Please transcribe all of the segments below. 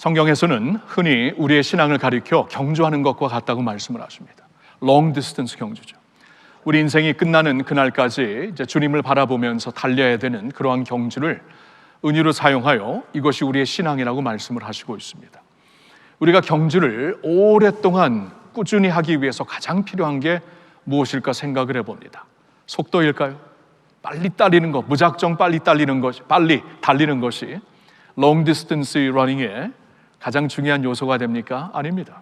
성경에서는 흔히 우리의 신앙을 가리켜 경주하는 것과 같다고 말씀을 하십니다. 롱 디스턴스 경주죠. 우리 인생이 끝나는 그날까지 이제 주님을 바라보면서 달려야 되는 그러한 경주를 은유로 사용하여 이것이 우리의 신앙이라고 말씀을 하시고 있습니다. 우리가 경주를 오랫동안 꾸준히 하기 위해서 가장 필요한 게 무엇일까 생각을 해봅니다. 속도일까요? 빨리 달리는 것, 무작정 빨리 달리는 것이 롱 디스턴스 러닝의 가장 중요한 요소가 됩니까? 아닙니다.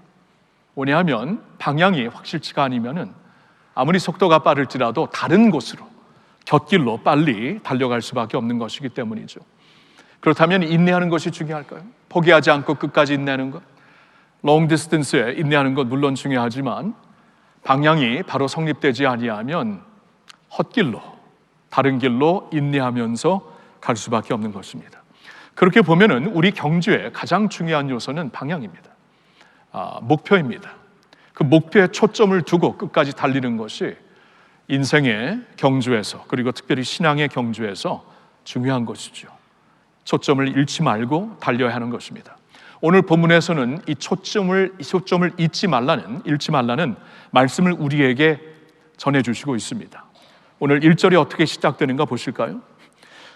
왜냐하면 방향이 확실치가 아니면은 아무리 속도가 빠를지라도 다른 곳으로, 곁길로 빨리 달려갈 수밖에 없는 것이기 때문이죠. 그렇다면 인내하는 것이 중요할까요? 포기하지 않고 끝까지 인내하는 것, 롱 디스턴스에 인내하는 것 물론 중요하지만 방향이 바로 성립되지 아니하면 헛길로, 다른 길로 인내하면서 갈 수밖에 없는 것입니다. 그렇게 보면은 우리 경주의 가장 중요한 요소는 방향입니다. 목표입니다. 그 목표에 초점을 두고 끝까지 달리는 것이 인생의 경주에서, 그리고 특별히 신앙의 경주에서 중요한 것이죠. 초점을 잃지 말고 달려야 하는 것입니다. 오늘 본문에서는 이 초점을 잃지 말라는 말씀을 우리에게 전해주시고 있습니다. 오늘 1절이 어떻게 시작되는가 보실까요?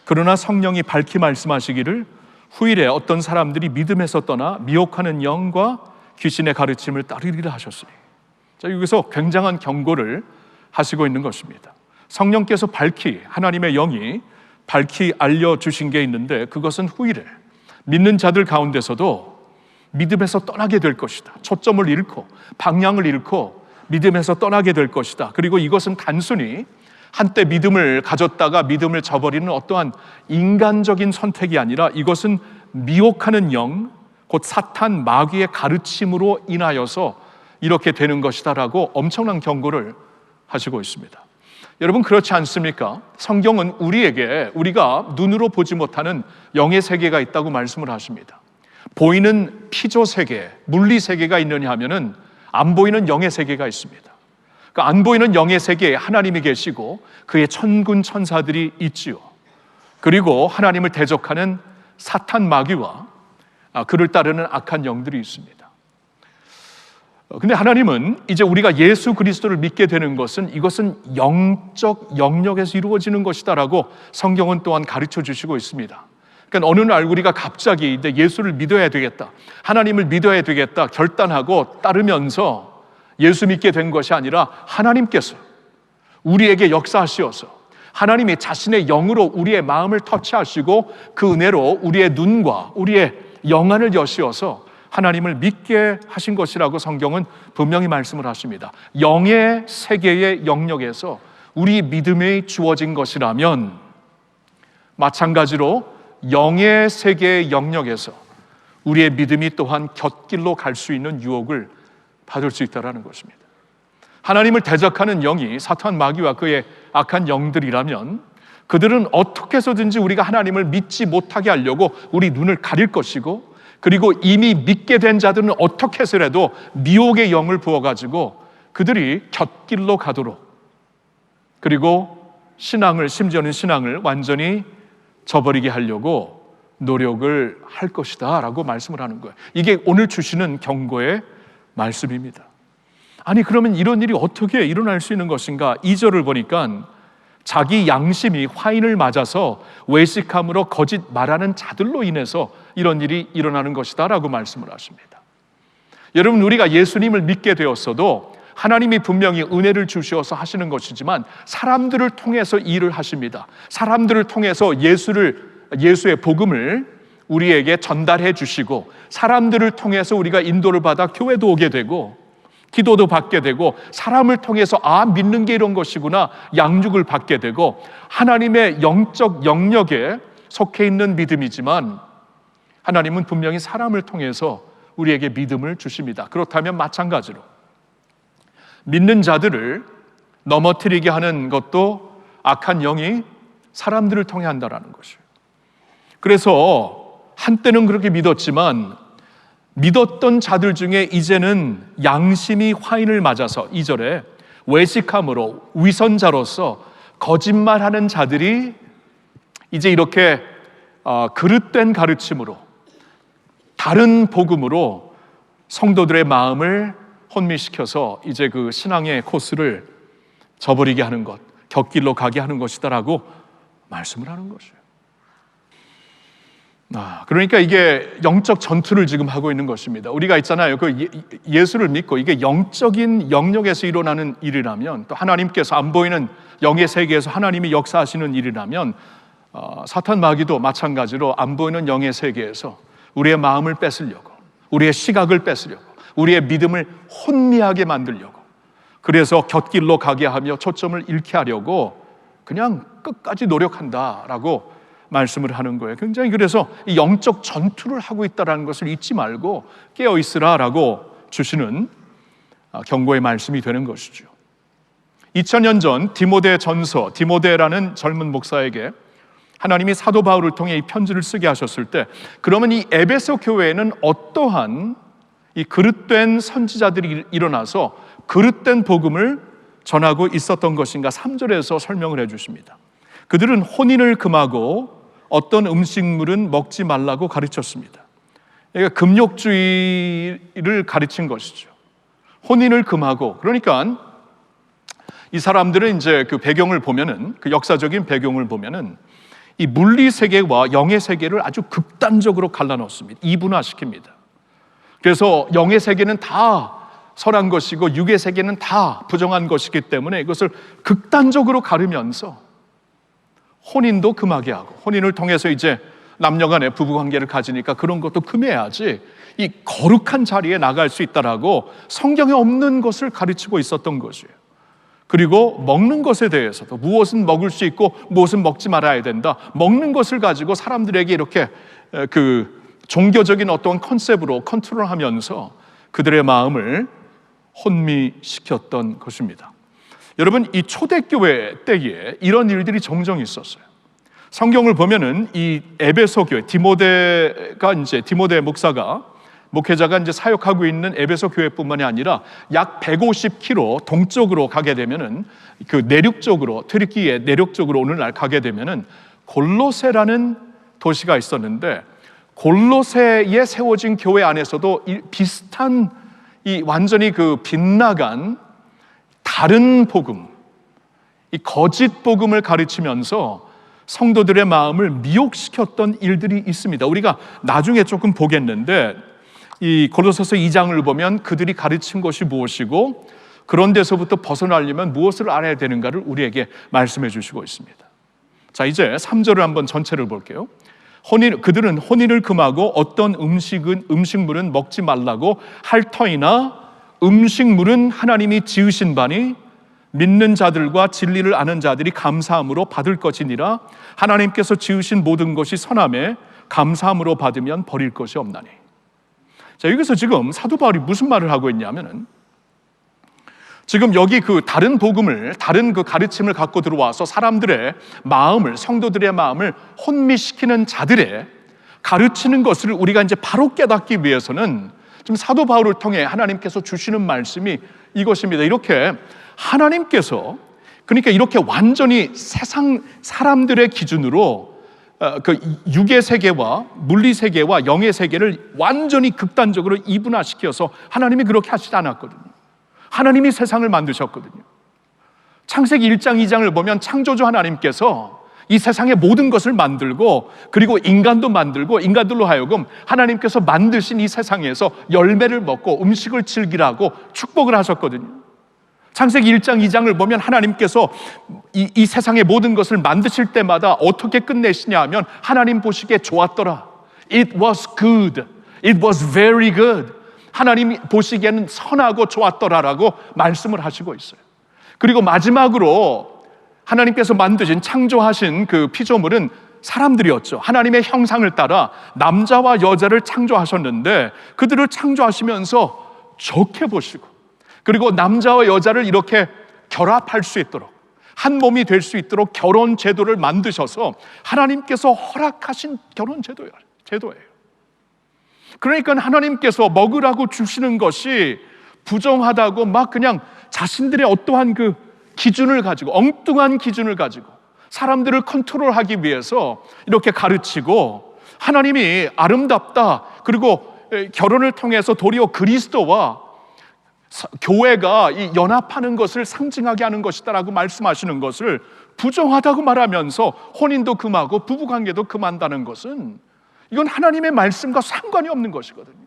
그러나 성령이 밝히 말씀하시기를 후일에 어떤 사람들이 믿음에서 떠나 미혹하는 영과 귀신의 가르침을 따르리라 하셨으니. 자, 여기서 굉장한 경고를 하시고 있는 것입니다. 성령께서 밝히, 하나님의 영이 밝히 알려주신 게 있는데 그것은 후일에 믿는 자들 가운데서도 믿음에서 떠나게 될 것이다. 초점을 잃고 방향을 잃고 믿음에서 떠나게 될 것이다. 그리고 이것은 단순히 한때 믿음을 가졌다가 믿음을 저버리는 어떠한 인간적인 선택이 아니라 이것은 미혹하는 영, 곧 사탄 마귀의 가르침으로 인하여서 이렇게 되는 것이다라고 엄청난 경고를 하시고 있습니다. 여러분, 그렇지 않습니까? 성경은 우리가 눈으로 보지 못하는 영의 세계가 있다고 말씀을 하십니다. 보이는 피조 세계, 물리 세계가 있느냐 하면은 안 보이는 영의 세계가 있습니다. 그러니까 안 보이는 영의 세계에 하나님이 계시고 그의 천군 천사들이 있지요. 그리고 하나님을 대적하는 사탄 마귀와 그를 따르는 악한 영들이 있습니다. 근데 하나님은 이제 우리가 예수 그리스도를 믿게 되는 것은 이것은 영적 영역에서 이루어지는 것이다라고 성경은 또한 가르쳐 주시고 있습니다. 그러니까 어느 날 우리가 갑자기 이제 예수를 믿어야 되겠다, 하나님을 믿어야 되겠다 결단하고 따르면서 예수 믿게 된 것이 아니라 하나님께서 우리에게 역사하시어서 하나님이 자신의 영으로 우리의 마음을 터치하시고 그 은혜로 우리의 눈과 우리의 영안을 여시어서 하나님을 믿게 하신 것이라고 성경은 분명히 말씀을 하십니다. 영의 세계의 영역에서 우리 믿음이 주어진 것이라면 마찬가지로 영의 세계의 영역에서 우리의 믿음이 또한 곁길로 갈 수 있는 유혹을 받을 수 있다는 것입니다. 하나님을 대적하는 영이 사탄 마귀와 그의 악한 영들이라면 그들은 어떻게 해서든지 우리가 하나님을 믿지 못하게 하려고 우리 눈을 가릴 것이고, 그리고 이미 믿게 된 자들은 어떻게 해서라도 미혹의 영을 부어가지고 그들이 곁길로 가도록, 그리고 심지어는 신앙을 완전히 저버리게 하려고 노력을 할 것이다 라고 말씀을 하는 거예요. 이게 오늘 주시는 경고의 말씀입니다. 아니, 그러면 이런 일이 어떻게 일어날 수 있는 것인가? 2절을 보니까 자기 양심이 화인을 맞아서 외식함으로 거짓 말하는 자들로 인해서 이런 일이 일어나는 것이다 라고 말씀을 하십니다. 여러분, 우리가 예수님을 믿게 되었어도 하나님이 분명히 은혜를 주셔서 하시는 것이지만 사람들을 통해서 일을 하십니다. 사람들을 통해서 예수의 복음을 우리에게 전달해 주시고, 사람들을 통해서 우리가 인도를 받아 교회도 오게 되고 기도도 받게 되고, 사람을 통해서 믿는 게 이런 것이구나 양육을 받게 되고, 하나님의 영적 영역에 속해 있는 믿음이지만 하나님은 분명히 사람을 통해서 우리에게 믿음을 주십니다. 그렇다면 마찬가지로 믿는 자들을 넘어뜨리게 하는 것도 악한 영이 사람들을 통해 한다라는 것이에요. 그래서 한때는 그렇게 믿었지만 믿었던 자들 중에 이제는 양심이 화인을 맞아서 2절에 외식함으로 위선자로서 거짓말하는 자들이 이제 이렇게 그릇된 가르침으로 다른 복음으로 성도들의 마음을 혼미시켜서 이제 그 신앙의 코스를 저버리게 하는 것, 곁길로 가게 하는 것이다라고 말씀을 하는 것이에요. 그러니까 이게 영적 전투를 지금 하고 있는 것입니다. 우리가 있잖아요. 그 예수를 믿고 이게 영적인 영역에서 일어나는 일이라면, 또 하나님께서 안 보이는 영의 세계에서 하나님이 역사하시는 일이라면, 사탄 마귀도 마찬가지로 안 보이는 영의 세계에서 우리의 마음을 뺏으려고, 우리의 시각을 뺏으려고, 우리의 믿음을 혼미하게 만들려고, 그래서 곁길로 가게 하며 초점을 잃게 하려고 그냥 끝까지 노력한다라고 말씀을 하는 거예요. 굉장히 그래서 이 영적 전투를 하고 있다는 것을 잊지 말고 깨어 있으라라고 주시는 경고의 말씀이 되는 것이죠. 2000년 전 디모데라는 젊은 목사에게 하나님이 사도 바울을 통해 이 편지를 쓰게 하셨을 때, 그러면 이 에베소 교회에는 어떠한 이 그릇된 선지자들이 일어나서 그릇된 복음을 전하고 있었던 것인가 3절에서 설명을 해 주십니다. 그들은 혼인을 금하고 어떤 음식물은 먹지 말라고 가르쳤습니다. 그러니까 금욕주의를 가르친 것이죠. 혼인을 금하고, 그러니까 이 사람들은 이제 그 배경을 보면은, 그 역사적인 배경을 보면은 이 물리 세계와 영의 세계를 아주 극단적으로 갈라놓습니다. 이분화시킵니다. 그래서 영의 세계는 다 선한 것이고 육의 세계는 다 부정한 것이기 때문에 이것을 극단적으로 가르면서 혼인도 금하게 하고, 혼인을 통해서 이제 남녀간의 부부관계를 가지니까 그런 것도 금해야지 이 거룩한 자리에 나갈 수 있다라고 성경에 없는 것을 가르치고 있었던 것이에요. 그리고 먹는 것에 대해서도 무엇은 먹을 수 있고 무엇은 먹지 말아야 된다, 먹는 것을 가지고 사람들에게 이렇게 그 종교적인 어떤 컨셉으로 컨트롤하면서 그들의 마음을 혼미시켰던 것입니다. 여러분, 이 초대교회 때에 이런 일들이 종종 있었어요. 성경을 보면은 이 에베소 교회, 디모데 목사가, 목회자가 이제 사역하고 있는 에베소 교회뿐만이 아니라 약 150km 동쪽으로 가게 되면은, 그 내륙쪽으로, 트리키의 내륙쪽으로 오늘날 가게 되면은 골로새라는 도시가 있었는데, 골로새에 세워진 교회 안에서도 비슷한 이 완전히 그 빗나간 다른 복음, 이 거짓 복음을 가르치면서 성도들의 마음을 미혹시켰던 일들이 있습니다. 우리가 나중에 조금 보겠는데, 이 골로새서 2장을 보면 그들이 가르친 것이 무엇이고 그런 데서부터 벗어나려면 무엇을 알아야 되는가를 우리에게 말씀해 주시고 있습니다. 자, 이제 3절을 한번 전체를 볼게요. 그들은 혼인을 금하고 어떤 음식물은 먹지 말라고 할 터이나 음식물은 하나님이 지으신 바니 믿는 자들과 진리를 아는 자들이 감사함으로 받을 것이니라. 하나님께서 지으신 모든 것이 선함에 감사함으로 받으면 버릴 것이 없나니. 자, 여기서 지금 사도 바울이 무슨 말을 하고 있냐면은, 지금 여기 그 다른 복음을, 다른 그 가르침을 갖고 들어와서 사람들의 마음을, 성도들의 마음을 혼미시키는 자들의 가르치는 것을 우리가 이제 바로 깨닫기 위해서는 지금 사도 바울을 통해 하나님께서 주시는 말씀이 이것입니다. 이렇게 하나님께서, 그러니까 이렇게 완전히 세상 사람들의 기준으로 그 육의 세계와 물리 세계와 영의 세계를 완전히 극단적으로 이분화시켜서 하나님이 그렇게 하시지 않았거든요. 하나님이 세상을 만드셨거든요. 창세기 1장 2장을 보면 창조주 하나님께서 이 세상의 모든 것을 만들고, 그리고 인간도 만들고, 인간들로 하여금 하나님께서 만드신 이 세상에서 열매를 먹고 음식을 즐기라고 축복을 하셨거든요. 창세기 1장 2장을 보면 하나님께서 이 세상의 모든 것을 만드실 때마다 어떻게 끝내시냐 하면, 하나님 보시기에 좋았더라. It was good. It was very good. 하나님이 보시기에는 선하고 좋았더라라고 말씀을 하시고 있어요. 그리고 마지막으로 하나님께서 만드신, 창조하신 그 피조물은 사람들이었죠. 하나님의 형상을 따라 남자와 여자를 창조하셨는데, 그들을 창조하시면서 좋게 보시고, 그리고 남자와 여자를 이렇게 결합할 수 있도록, 한 몸이 될 수 있도록 결혼 제도를 만드셔서 하나님께서 허락하신 결혼 제도예요. 그러니까 하나님께서 먹으라고 주시는 것이 부정하다고 막 그냥 자신들의 어떠한 그 기준을 가지고, 엉뚱한 기준을 가지고 사람들을 컨트롤하기 위해서 이렇게 가르치고, 하나님이 아름답다, 그리고 결혼을 통해서 도리어 그리스도와 교회가 이 연합하는 것을 상징하게 하는 것이다라고 말씀하시는 것을 부정하다고 말하면서 혼인도 금하고 부부관계도 금한다는 것은 이건 하나님의 말씀과 상관이 없는 것이거든요.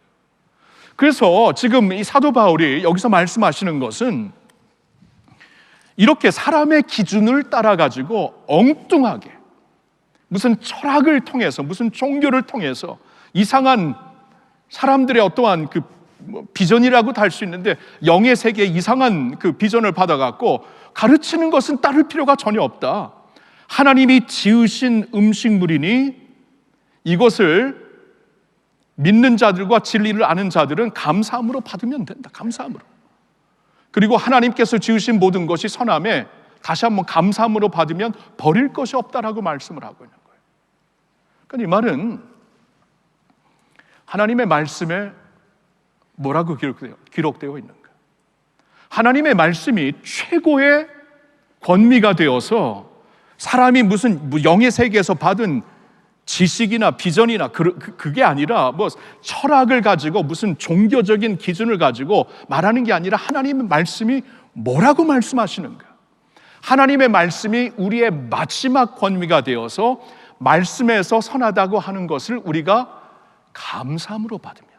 그래서 지금 이 사도 바울이 여기서 말씀하시는 것은 이렇게 사람의 기준을 따라가지고 엉뚱하게 무슨 철학을 통해서 무슨 종교를 통해서 이상한 사람들의 어떠한 그 비전이라고도 할 수 있는데 영의 세계에 이상한 그 비전을 받아갖고 가르치는 것은 따를 필요가 전혀 없다. 하나님이 지으신 음식물이니 이것을 믿는 자들과 진리를 아는 자들은 감사함으로 받으면 된다. 감사함으로. 그리고 하나님께서 지으신 모든 것이 선함에 다시 한번 감사함으로 받으면 버릴 것이 없다라고 말씀을 하고 있는 거예요. 그러니까 이 말은 하나님의 말씀에 뭐라고 기록되어 있는가? 하나님의 말씀이 최고의 권위가 되어서 사람이 무슨 영의 세계에서 받은 지식이나 비전이나 그게 아니라 뭐 철학을 가지고 무슨 종교적인 기준을 가지고 말하는 게 아니라 하나님의 말씀이 뭐라고 말씀하시는가? 하나님의 말씀이 우리의 마지막 권위가 되어서 말씀에서 선하다고 하는 것을 우리가 감사함으로 받으면,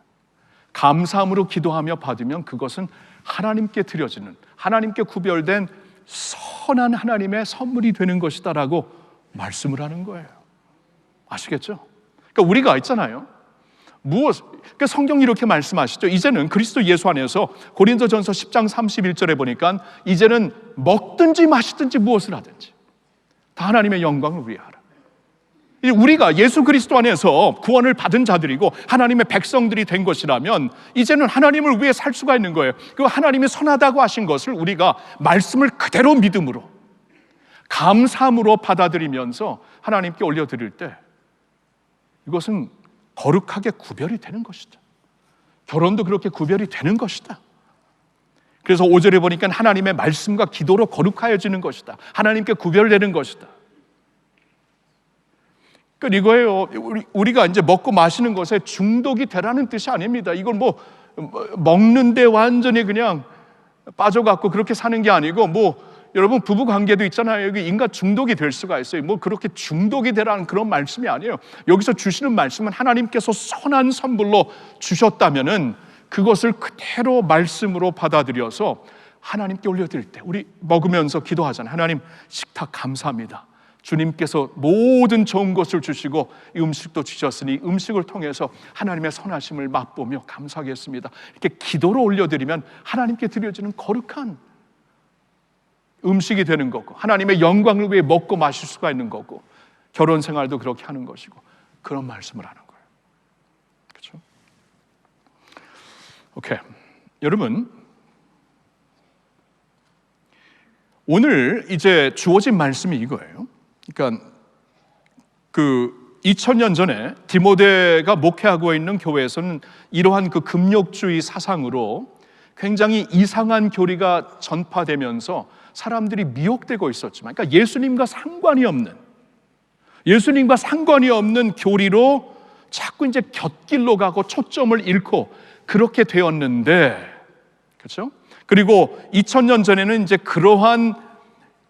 감사함으로 기도하며 받으면 그것은 하나님께 드려지는, 하나님께 구별된 선한 하나님의 선물이 되는 것이다라고 말씀을 하는 거예요. 아시겠죠? 그러니까 우리가 있잖아요. 그러니까 성경이 이렇게 말씀하시죠. 이제는 그리스도 예수 안에서 고린도전서 10장 31절에 보니까 이제는 먹든지 마시든지 무엇을 하든지 다 하나님의 영광을 위하라. 우리가 예수 그리스도 안에서 구원을 받은 자들이고 하나님의 백성들이 된 것이라면 이제는 하나님을 위해 살 수가 있는 거예요. 그 하나님이 선하다고 하신 것을 우리가 말씀을 그대로 믿음으로 감사함으로 받아들이면서 하나님께 올려드릴 때 이것은 거룩하게 구별이 되는 것이다. 결혼도 그렇게 구별이 되는 것이다. 그래서 5절에 보니까 하나님의 말씀과 기도로 거룩하여지는 것이다. 하나님께 구별되는 것이다. 그러니까 이거예요. 우리가 이제 먹고 마시는 것에 중독이 되라는 뜻이 아닙니다. 이걸 뭐 먹는데 완전히 그냥 빠져갖고 그렇게 사는 게 아니고 여러분 부부 관계도 있잖아요. 여기 인간 중독이 될 수가 있어요. 그렇게 중독이 되라는 그런 말씀이 아니에요. 여기서 주시는 말씀은 하나님께서 선한 선물로 주셨다면은 그것을 그대로 말씀으로 받아들여서 하나님께 올려드릴 때 우리 먹으면서 기도하잖아요. 하나님 식탁 감사합니다. 주님께서 모든 좋은 것을 주시고 이 음식도 주셨으니 음식을 통해서 하나님의 선하심을 맛보며 감사하겠습니다. 이렇게 기도로 올려드리면 하나님께 드려지는 거룩한 음식이 되는 거고 하나님의 영광을 위해 먹고 마실 수가 있는 거고 결혼 생활도 그렇게 하는 것이고 그런 말씀을 하는 거예요. 그렇죠? 오케이. 여러분 오늘 이제 주어진 말씀이 이거예요. 그러니까 2000년 전에 디모데가 목회하고 있는 교회에서는 이러한 그 금욕주의 사상으로 굉장히 이상한 교리가 전파되면서 사람들이 미혹되고 있었지만, 그러니까 예수님과 상관이 없는 교리로 자꾸 이제 곁길로 가고 초점을 잃고 그렇게 되었는데, 그렇죠? 그리고 2000년 전에는 이제 그러한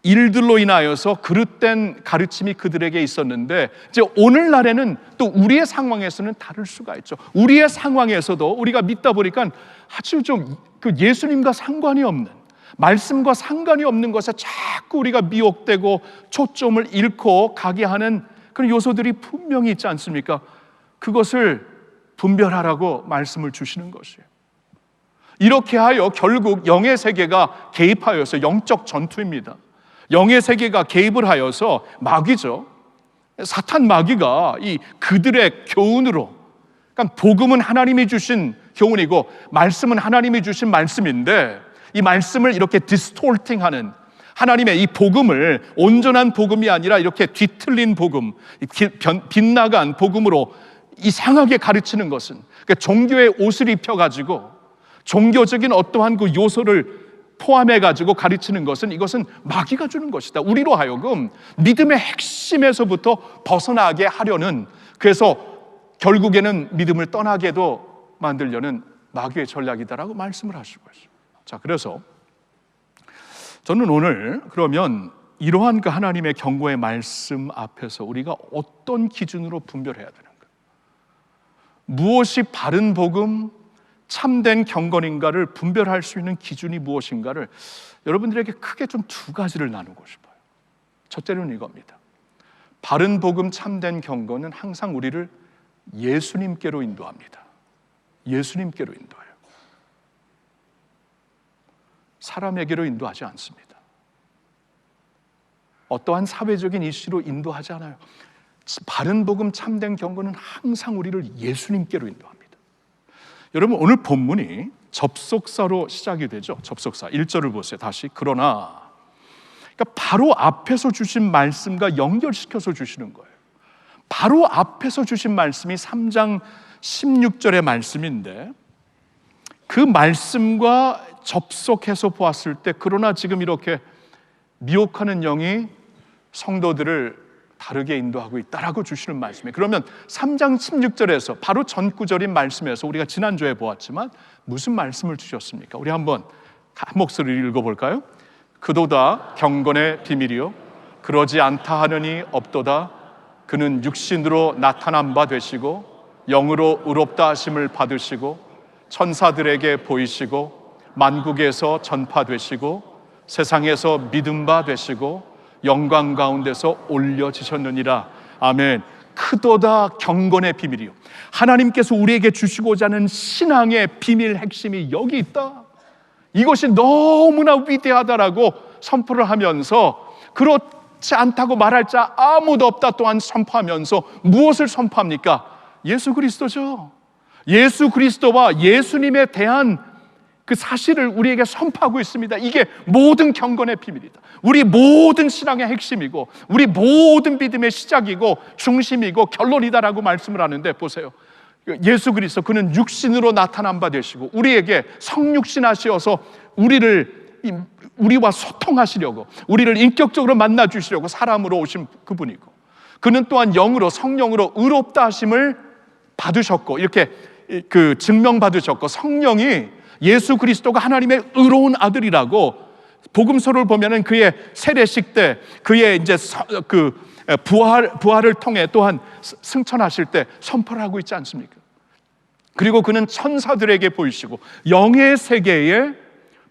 일들로 인하여서 그릇된 가르침이 그들에게 있었는데 이제 오늘날에는 또 우리의 상황에서는 다를 수가 있죠. 우리의 상황에서도 우리가 믿다 보니까 아주 좀 그 예수님과 상관이 없는, 말씀과 상관이 없는 것에 자꾸 우리가 미혹되고 초점을 잃고 가게 하는 그런 요소들이 분명히 있지 않습니까? 그것을 분별하라고 말씀을 주시는 것이에요. 이렇게 하여 결국 영의 세계가 개입하여서 영적 전투입니다. 영의 세계가 개입을 하여서 마귀죠. 사탄 마귀가 이 그들의 교훈으로, 그러니까 복음은 하나님이 주신 교훈이고 말씀은 하나님이 주신 말씀인데 이 말씀을 이렇게 디스톨팅하는, 하나님의 이 복음을 온전한 복음이 아니라 이렇게 뒤틀린 복음, 빗나간 복음으로 이상하게 가르치는 것은, 그러니까 종교의 옷을 입혀가지고 종교적인 어떠한 그 요소를 포함해가지고 가르치는 것은 이것은 마귀가 주는 것이다. 우리로 하여금 믿음의 핵심에서부터 벗어나게 하려는, 그래서 결국에는 믿음을 떠나게도 만들려는 마귀의 전략이다라고 말씀을 하시고 있습니다. 자, 그래서 저는 오늘 그러면 이러한 그 하나님의 경고의 말씀 앞에서 우리가 어떤 기준으로 분별해야 되는가? 무엇이 바른 복음, 참된 경건인가를 분별할 수 있는 기준이 무엇인가를 여러분들에게 크게 좀 두 가지를 나누고 싶어요. 첫째는 이겁니다. 바른 복음, 참된 경건은 항상 우리를 예수님께로 인도합니다. 예수님께로 인도해요. 사람에게로 인도하지 않습니다. 어떠한 사회적인 이슈로 인도하지 않아요. 바른 복음, 참된 경건은 항상 우리를 예수님께로 인도합니다. 여러분, 오늘 본문이 접속사로 시작이 되죠. 접속사 1절을 보세요. 다시. 그러나, 그러니까 바로 앞에서 주신 말씀과 연결시켜서 주시는 거예요. 바로 앞에서 주신 말씀이 3장 16절의 말씀인데, 그 말씀과 접속해서 보았을 때 그러나 지금 이렇게 미혹하는 영이 성도들을 다르게 인도하고 있다라고 주시는 말씀이에요. 그러면 3장 16절에서 바로 전 구절인 말씀에서 우리가 지난주에 보았지만 무슨 말씀을 주셨습니까? 우리 한번 한 목소리를 읽어볼까요? 그도다 경건의 비밀이요 그러지 않다 하느니 없도다. 그는 육신으로 나타난 바 되시고 영으로 의롭다 하심을 받으시고 천사들에게 보이시고 만국에서 전파되시고 세상에서 믿음 바 되시고 영광 가운데서 올려지셨느니라. 아멘. 크도다 경건의 비밀이요. 하나님께서 우리에게 주시고자 하는 신앙의 비밀 핵심이 여기 있다. 이것이 너무나 위대하다라고 선포를 하면서 그렇지 않다고 말할 자 아무도 없다 또한 선포하면서 무엇을 선포합니까? 예수 그리스도죠. 예수 그리스도와 예수님에 대한 그 사실을 우리에게 선포하고 있습니다. 이게 모든 경건의 비밀이다. 우리 모든 신앙의 핵심이고 우리 모든 믿음의 시작이고 중심이고 결론이다라고 말씀을 하는데 보세요. 예수 그리스도 그는 육신으로 나타난 바 되시고 우리에게 성육신하시어서 우리와 소통하시려고 우리를 인격적으로 만나 주시려고 사람으로 오신 그분이고 그는 또한 영으로 성령으로 의롭다 하심을 받으셨고 이렇게 그 증명받으셨고 성령이 예수 그리스도가 하나님의 의로운 아들이라고 복음서를 보면은 그의 세례식 때 그의 이제 그 부활을 통해 또한 승천하실 때 선포를 하고 있지 않습니까? 그리고 그는 천사들에게 보이시고 영의 세계에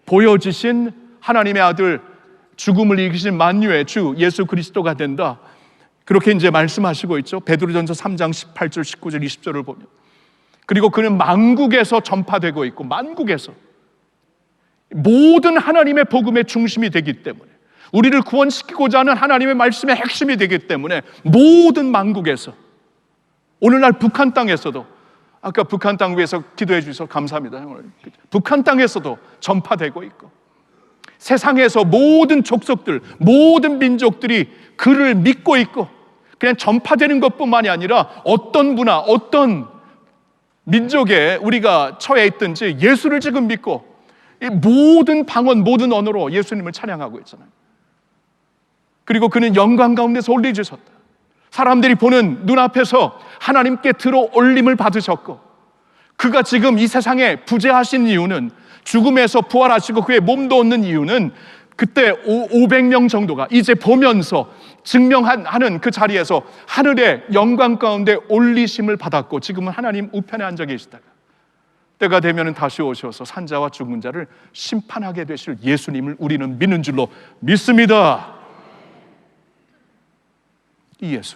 보여지신 하나님의 아들 죽음을 이기신 만유의 주 예수 그리스도가 된다. 그렇게 이제 말씀하시고 있죠. 베드로전서 3장 18절, 19절, 20절을 보면 그리고 그는 만국에서 전파되고 있고 만국에서 모든 하나님의 복음의 중심이 되기 때문에 우리를 구원시키고자 하는 하나님의 말씀의 핵심이 되기 때문에 모든 만국에서 오늘날 북한 땅에서도 아까 북한 땅 위해서 기도해 주셔서 감사합니다. 북한 땅에서도 전파되고 있고 세상에서 모든 족속들 모든 민족들이 그를 믿고 있고 그냥 전파되는 것뿐만이 아니라 어떤 문화 어떤 민족에 우리가 처해 있든지 예수를 지금 믿고 이 모든 방언 모든 언어로 예수님을 찬양하고 있잖아요. 그리고 그는 영광 가운데서 올려주셨다. 사람들이 보는 눈앞에서 하나님께 들어 올림을 받으셨고 그가 지금 이 세상에 부재하신 이유는 죽음에서 부활하시고 그의 몸도 얻는 이유는 그때 500명 정도가 이제 보면서 증명하는 그 자리에서 하늘의 영광 가운데 올리심을 받았고 지금은 하나님 우편에 앉아 계시다가 때가 되면 다시 오셔서 산자와 죽은 자를 심판하게 되실 예수님을 우리는 믿는 줄로 믿습니다. 이 예수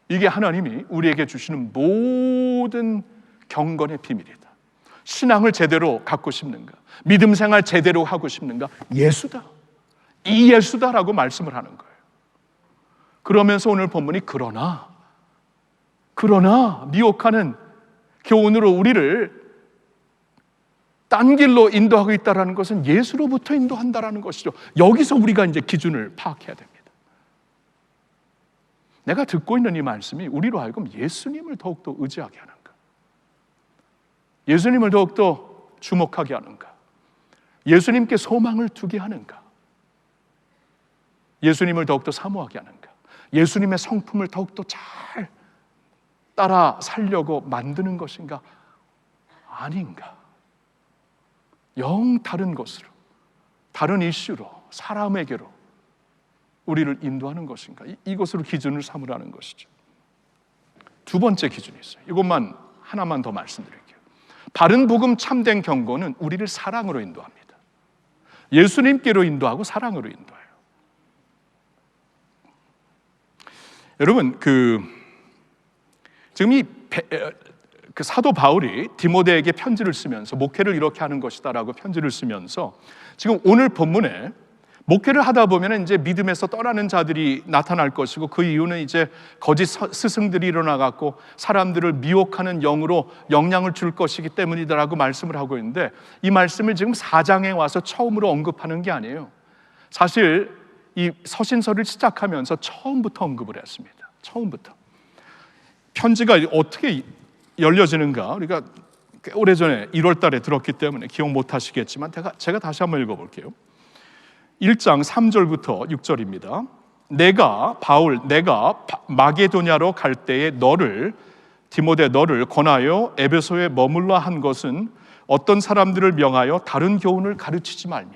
이게 하나님이 우리에게 주시는 모든 경건의 비밀이다. 신앙을 제대로 갖고 싶는가? 믿음 생활 제대로 하고 싶는가? 예수다. 이 예수다라고 말씀을 하는 거예요. 그러면서 오늘 본문이 그러나 미혹하는 교훈으로 우리를 딴 길로 인도하고 있다는 것은 예수로부터 인도한다는 것이죠. 여기서 우리가 이제 기준을 파악해야 됩니다. 내가 듣고 있는 이 말씀이 우리로 하여금 예수님을 더욱더 의지하게 하는가? 예수님을 더욱더 주목하게 하는가? 예수님께 소망을 두게 하는가? 예수님을 더욱더 사모하게 하는가? 예수님의 성품을 더욱더 잘 따라 살려고 만드는 것인가? 아닌가? 영 다른 것으로, 다른 이슈로, 사람에게로 우리를 인도하는 것인가? 이것으로 기준을 삼으라는 것이죠. 두 번째 기준이 있어요. 이것만 하나만 더 말씀드릴게요. 바른 복음 참된 경고는 우리를 사랑으로 인도합니다. 예수님께로 인도하고 사랑으로 인도해요. 여러분, 지금 그 사도 바울이 디모데에게 편지를 쓰면서 목회를 이렇게 하는 것이다라고 편지를 쓰면서 지금 오늘 본문에 목회를 하다 보면 이제 믿음에서 떠나는 자들이 나타날 것이고 그 이유는 이제 거짓 스승들이 일어나갖고 사람들을 미혹하는 영으로 영향을 줄 것이기 때문이다라고 말씀을 하고 있는데, 이 말씀을 지금 4장에 와서 처음으로 언급하는 게 아니에요. 사실 이 서신서를 시작하면서 처음부터 언급을 했습니다. 처음부터. 편지가 어떻게 열려지는가 우리가 꽤 오래전에 1월 달에 들었기 때문에 기억 못 하시겠지만 제가 다시 한번 읽어볼게요. 1장 3절부터 6절입니다. 내가 마게도냐로 갈 때에 디모데 너를 권하여 에베소에 머물러 한 것은 어떤 사람들을 명하여 다른 교훈을 가르치지 말며.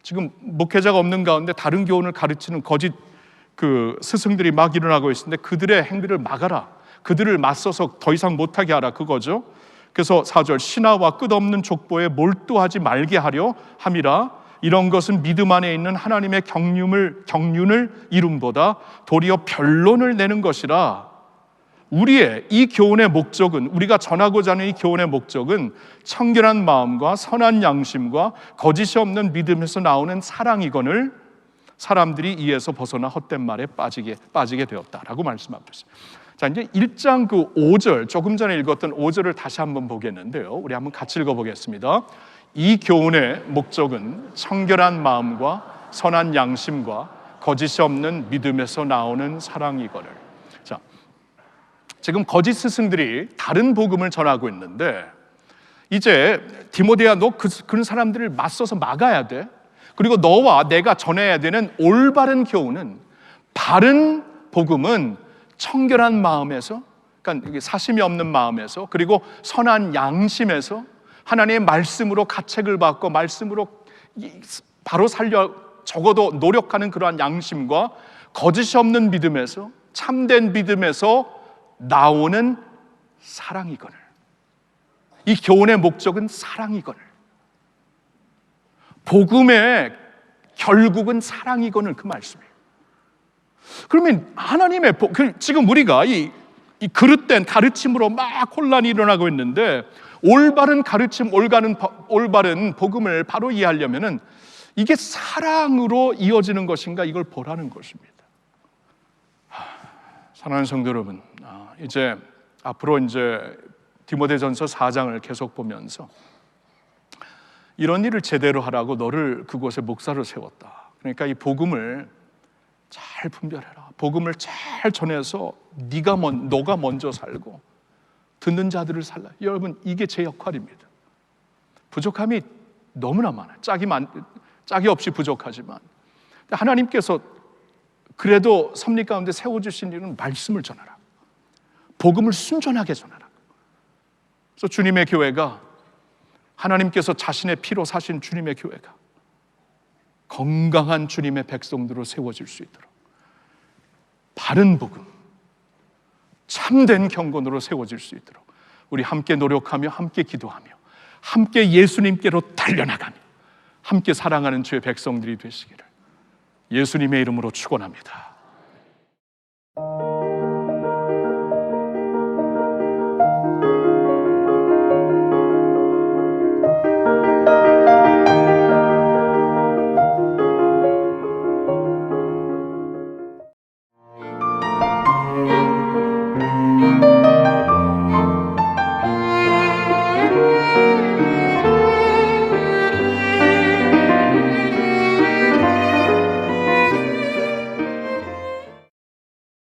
지금 목회자가 없는 가운데 다른 교훈을 가르치는 거짓 스승들이 막 일어나고 있는데 그들의 행위를 막아라. 그들을 맞서서 더 이상 못하게 하라, 그거죠. 그래서 4절, 신하와 끝없는 족보에 몰두하지 말게 하려 함이라. 이런 것은 믿음 안에 있는 하나님의 경륜을 이룸보다 도리어 변론을 내는 것이라. 우리의 이 교훈의 목적은, 우리가 전하고자 하는 이 교훈의 목적은 청결한 마음과 선한 양심과 거짓이 없는 믿음에서 나오는 사랑이거늘 사람들이 이에서 벗어나 헛된 말에 빠지게 되었다라고 말씀하고 있어요. 자, 이제 1장 5절, 조금 전에 읽었던 5절을 다시 한번 보겠는데요. 우리 한번 같이 읽어보겠습니다. 이 교훈의 목적은 청결한 마음과 선한 양심과 거짓이 없는 믿음에서 나오는 사랑이거늘. 자, 지금 거짓 스승들이 다른 복음을 전하고 있는데 이제 디모데야, 너 그런 사람들을 맞서서 막아야 돼. 그리고 너와 내가 전해야 되는 올바른 교훈은, 바른 복음은 청결한 마음에서, 그러니까 사심이 없는 마음에서, 그리고 선한 양심에서 하나님의 말씀으로 가책을 받고 말씀으로 바로 살려 적어도 노력하는 그러한 양심과 거짓이 없는 믿음에서, 참된 믿음에서 나오는 사랑이거늘. 이 교훈의 목적은 사랑이거늘. 복음의 결국은 사랑이거늘, 그 말씀이에요. 그러면 하나님의 지금 우리가 이 그릇된 가르침으로 막 혼란이 일어나고 있는데, 올바른 가르침, 올바른 복음을 바로 이해하려면은 이게 사랑으로 이어지는 것인가, 이걸 보라는 것입니다. 사랑하는 성도 여러분, 이제 앞으로 이제 디모데전서 4장을 계속 보면서 이런 일을 제대로 하라고 너를 그곳에 목사로 세웠다. 그러니까 이 복음을 잘 분별해라. 복음을 잘 전해서 너가 먼저 살고 듣는 자들을 살라. 여러분, 이게 제 역할입니다. 부족함이 너무나 많아요. 짝이 없이 부족하지만 하나님께서 그래도 섭리 가운데 세워주신 일은 말씀을 전하라. 복음을 순전하게 전하라. 그래서 주님의 교회가, 하나님께서 자신의 피로 사신 주님의 교회가 건강한 주님의 백성들로 세워질 수 있도록 바른 복음, 참된 경건으로 세워질 수 있도록 우리 함께 노력하며 함께 기도하며 함께 예수님께로 달려나가며 함께 사랑하는 주의 백성들이 되시기를 예수님의 이름으로 축원합니다.